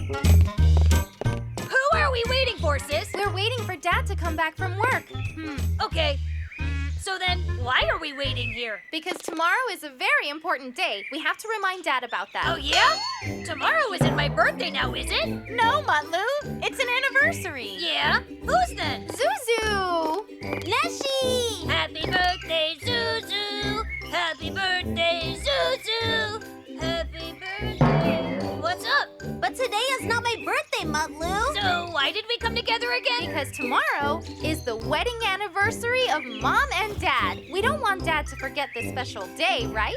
Who are we waiting for, sis? We're waiting for Dad to come back from work. Okay. So then, why are we waiting here? Because tomorrow is a very important day. We have to remind Dad about that. Oh, yeah? Tomorrow isn't my birthday now, is it? No, Mutlu. It's an anniversary. Yeah? Whose then? Zuzu! Neşe! Happy birthday, Zuzu! Happy birthday, Zuzu! Happy birthday. What's up? But today is not my birthday, Mutlu. So why did we come together again? Because tomorrow is the wedding anniversary of Mom and Dad. We don't want Dad to forget this special day, right?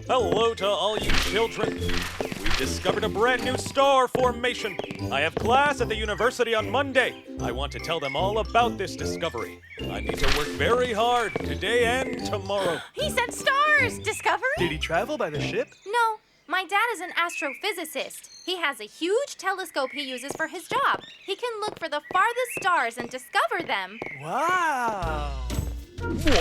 Hello to all you children. We've discovered a brand new star formation. I have class at the university on Monday. I want to tell them all about this discovery. I need to work very hard today and tomorrow. He said stars! Discovery? Did he travel by the ship? No. My dad is an astrophysicist. He has a huge telescope he uses for his job. He can look for the farthest stars and discover them. Wow!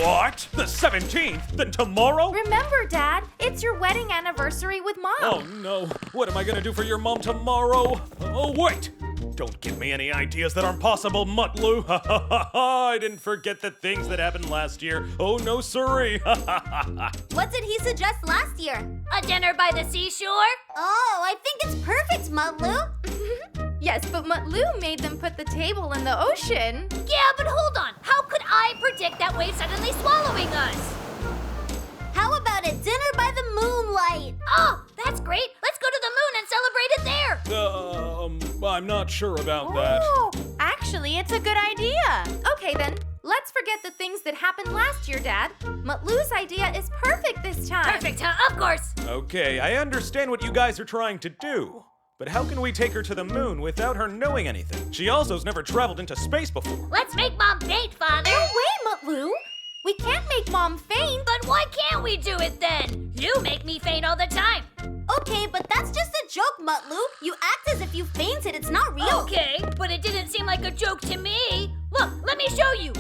What? The 17th? Then tomorrow? Remember, Dad, it's your wedding anniversary with Mom. Oh no. What am I gonna do for your mom tomorrow? Oh, wait! Don't give me any ideas that aren't possible, Mutlu. Ha ha ha ha! I didn't forget the things that happened last year. Oh no, siree. Ha ha ha ha! What did he suggest last year? A dinner by the seashore? Oh, I think it's perfect, Mutlu. Yes, but Mutlu made them put the table in the ocean. Yeah, but hold on. How could I predict that wave suddenly swallowing us? How about a dinner by the moonlight? Oh, that's great. Let's go to the moon and celebrate it there. I'm not sure about that. Oh, actually, it's a good idea. Okay, then. Let's forget the things that happened last year, Dad. Mutlu's idea is perfect this time. Perfect, huh? Of course. Okay, I understand what you guys are trying to do. But how can we take her to the moon without her knowing anything? She also's never traveled into space before. Let's make Mom faint, Father. No way, Mutlu. We can't make Mom faint. But why can't we do it then? You make me faint all the time. Okay, but that's just a joke, Mutlu. You act as if you fainted. It's not real. Okay, but it didn't seem like a joke to me. Look, let me show you.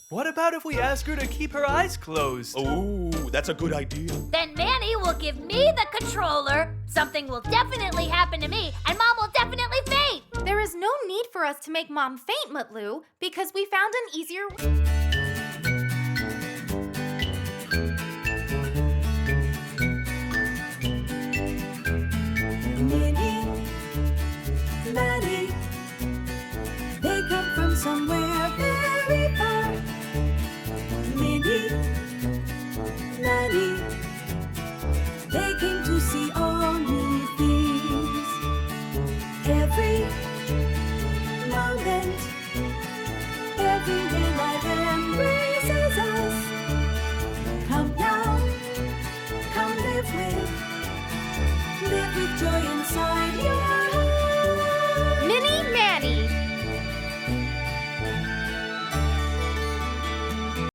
What about if we ask her to keep her eyes closed? Ooh, that's a good idea. Then Manny will give me the controller. Something will definitely happen to me, and Mom will definitely faint. There is no need for us to make Mom faint, Mutlu, because we found an easier way. Minnie, Maddie, they come from somewhere very far. Minnie, Maddie, they came to see all new things. Every moment, everywhere life embraces us. Come now, come live with joy and sorrow.